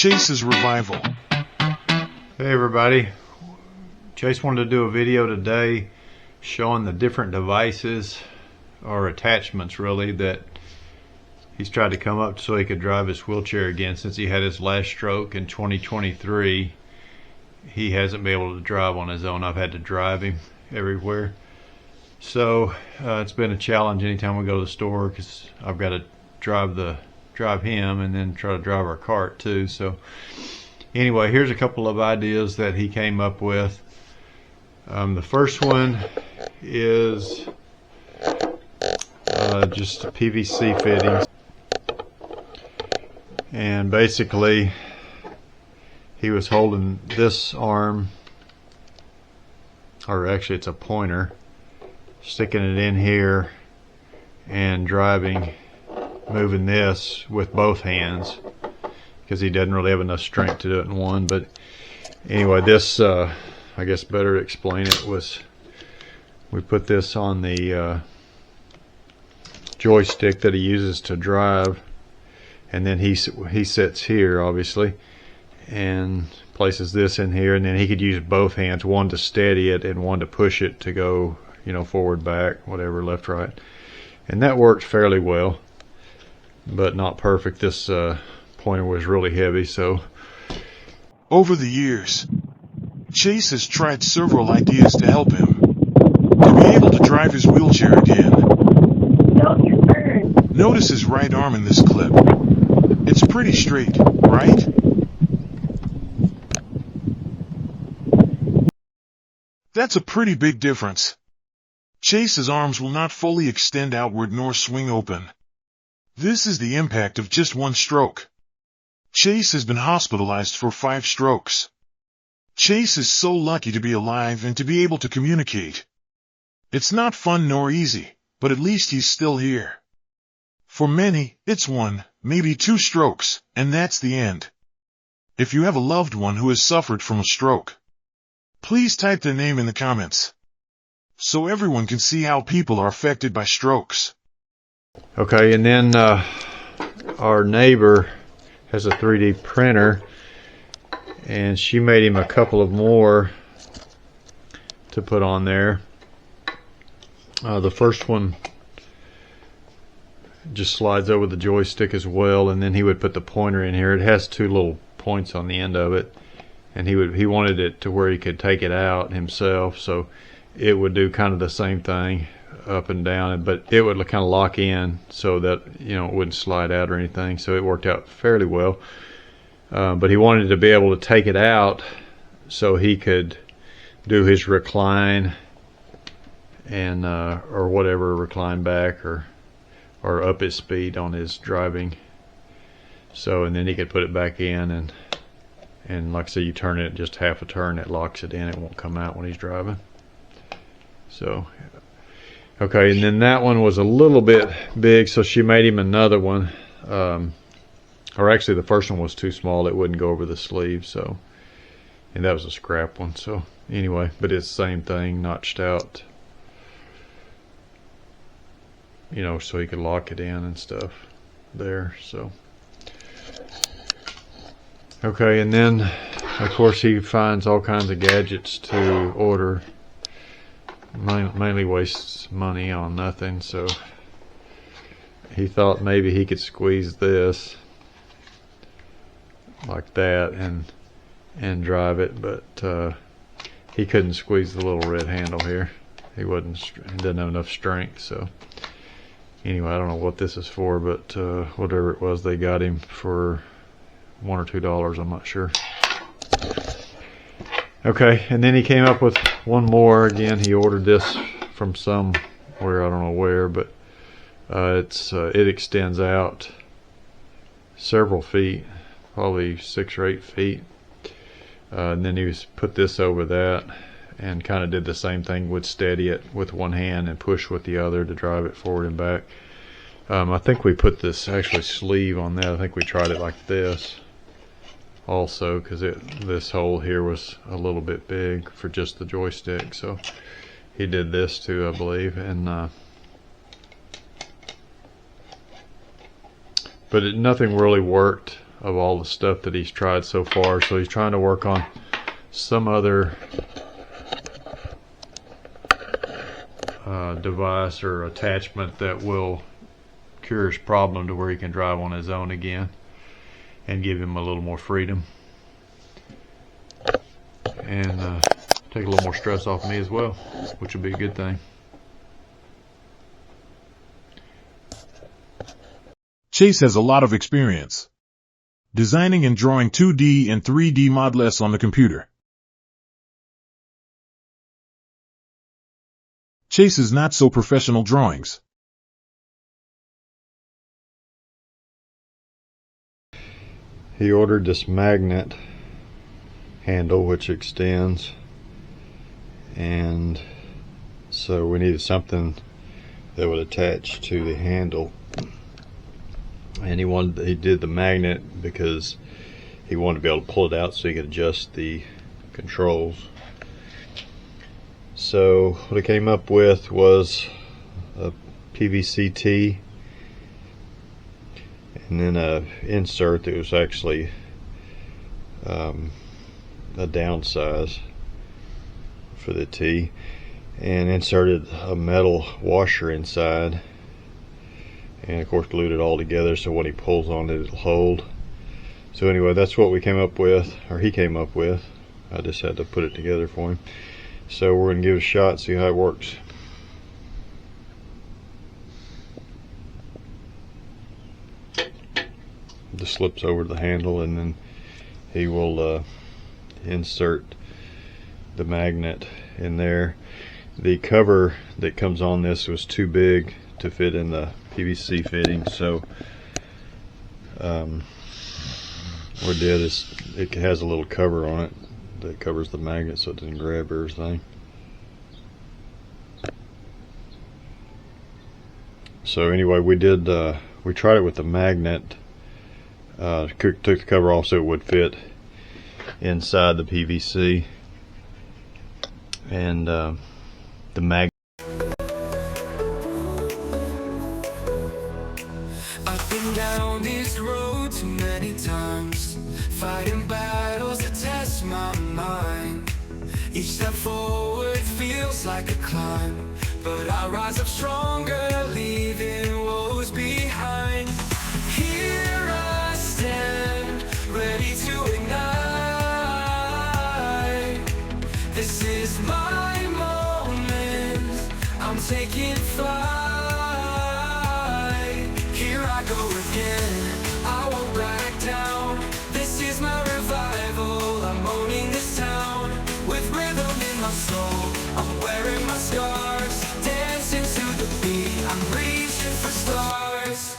Chace's Revival. Hey everybody, Chase wanted to do a video today showing the different devices or attachments really that he's tried to come up so he could drive his wheelchair again. Since he had his last stroke in 2023, he hasn't been able to drive on his own. I've had to drive him everywhere. So it's been a challenge anytime we go to the store because I've got to drive him and then try to drive our cart too. So anyway, here's a couple of ideas that he came up with. The first one is just a PVC fitting, and basically he was holding this arm, or actually it's a pointer, sticking it in here and moving this with both hands because he doesn't really have enough strength to do it in one. But anyway, this I guess better to explain it was we put this on the joystick that he uses to drive, and then he sits here obviously and places this in here, and then he could use both hands, one to steady it and one to push it to go, you know, forward, back, whatever, left, right. And that worked fairly well, but not perfect. This pointer was really heavy. So over the years, Chase has tried several ideas to help him to be able to drive his wheelchair again. Notice his right arm in this clip. It's pretty straight, right? That's a pretty big difference. Chase's arms will not fully extend outward nor swing open. This is the impact of just one stroke. Chase has been hospitalized for 5 strokes. Chase is so lucky to be alive and to be able to communicate. It's not fun nor easy, but at least he's still here. For many, it's 1, maybe 2 strokes, and that's the end. If you have a loved one who has suffered from a stroke, please type their name in the comments so everyone can see how people are affected by strokes. okay, and then our neighbor has a 3D printer, and she made him a couple of more to put on there. The first one just slides over the joystick as well, and then he would put the pointer in here. It has 2 little points on the end of it, and he wanted it to where he could take it out himself, so it would do kind of the same thing up and down, but it would kind of lock in so that, you know, it wouldn't slide out or anything. So it worked out fairly well. But he wanted to be able to take it out so he could do his recline and or whatever, recline back or up his speed on his driving. So, and then he could put it back in, and like I say, you turn it just half a turn, it locks it in. It won't come out when he's driving. So okay, and then that one was a little bit big, so she made him another one. Or actually the first one was too small, it wouldn't go over the sleeve, so, and that was a scrap one. So anyway, but it's the same thing, notched out, you know, so he could lock it in and stuff there. So okay, and then of course he finds all kinds of gadgets to order. Mainly wastes money on nothing. So he thought maybe he could squeeze this like that and drive it, but he couldn't squeeze the little red handle here. He didn't have enough strength. So anyway, I don't know what this is for, but whatever it was, they got him for $1 or $2. I'm not sure. Okay, and then he came up with one more. Again, he ordered this from somewhere, I don't know where, but it extends out several feet, probably 6 or 8 feet. And then he put this over that and kind of did the same thing, would steady it with one hand and push with the other to drive it forward and back. I think we put this actually sleeve on that. I think we tried it like this also, because this hole here was a little bit big for just the joystick. So he did this too, I believe, and but nothing really worked of all the stuff that he's tried so far. So he's trying to work on some other device or attachment that will cure his problem to where he can drive on his own again and give him a little more freedom and take a little more stress off me as well, which would be a good thing. Chase has a lot of experience designing and drawing 2D and 3D models on the computer. Chase's not-so-professional drawings. He ordered this magnet handle which extends, and so we needed something that would attach to the handle, and he did the magnet because he wanted to be able to pull it out so he could adjust the controls. So what I came up with was a PVC tee and then a insert that was actually a downsize for the tee, and inserted a metal washer inside, and of course glued it all together so when he pulls on it, it'll hold. So anyway, that's what we came up with, or he came up with. I just had to put it together for him. So we're going to give it a shot, see how it works. Just slips over the handle, and then he will insert the magnet in there. The cover that comes on this was too big to fit in the PVC fitting, so what I did is it has a little cover on it that covers the magnet so it doesn't grab everything. So anyway, we tried it with the magnet, took the cover off so it would fit inside the PVC, and the magnet. I've been down this road too many times, fighting battles that test my mind. Each step forward feels like a climb, but I rise up stronger, leaving woes behind. Here I stand, ready to ignite. This is my moment, I'm taking flight. Here I go again, I won't back down. This is my revival, I'm owning this town. With rhythm in my soul, I'm wearing my scars, dancing to the beat, I'm reaching for stars.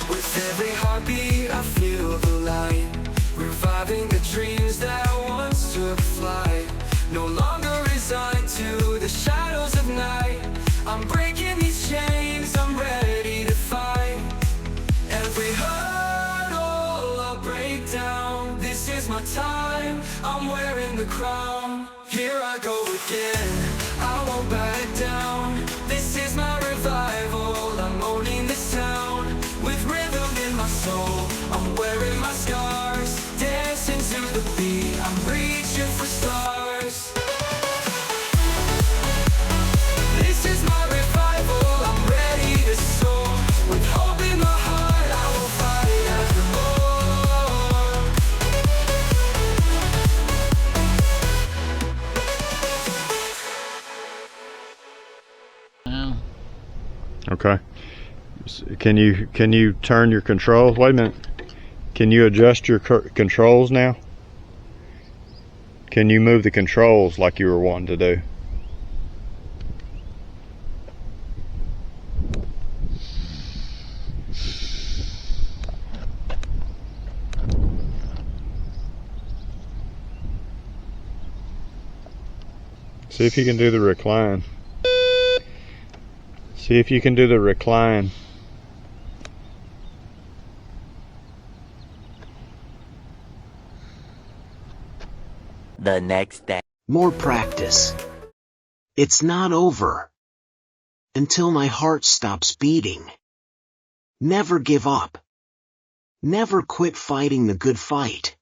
With every heartbeat I feel the light, reviving the dreams that once took flight. No longer resigned to the shadows of night, I'm breaking these chains, I'm ready to fight. Every hurdle I'll break down, this is my time, I'm wearing the crown. Here I go again, I won't back down. This is my revival, I'm owning this town. With rhythm in my soul, I'm wearing my scars, dancing to the beat, I'm reaching for stars. This is my revival, I'm ready to soar. With hope in my heart, I will fight as Okay. Can you turn your controls? Wait a minute. Can you adjust your controls now? Can you move the controls like you were wanting to do? See if you can do the recline. See if you can do the recline. The next day. More practice. It's not over. Until my heart stops beating. Never give up. Never quit fighting the good fight.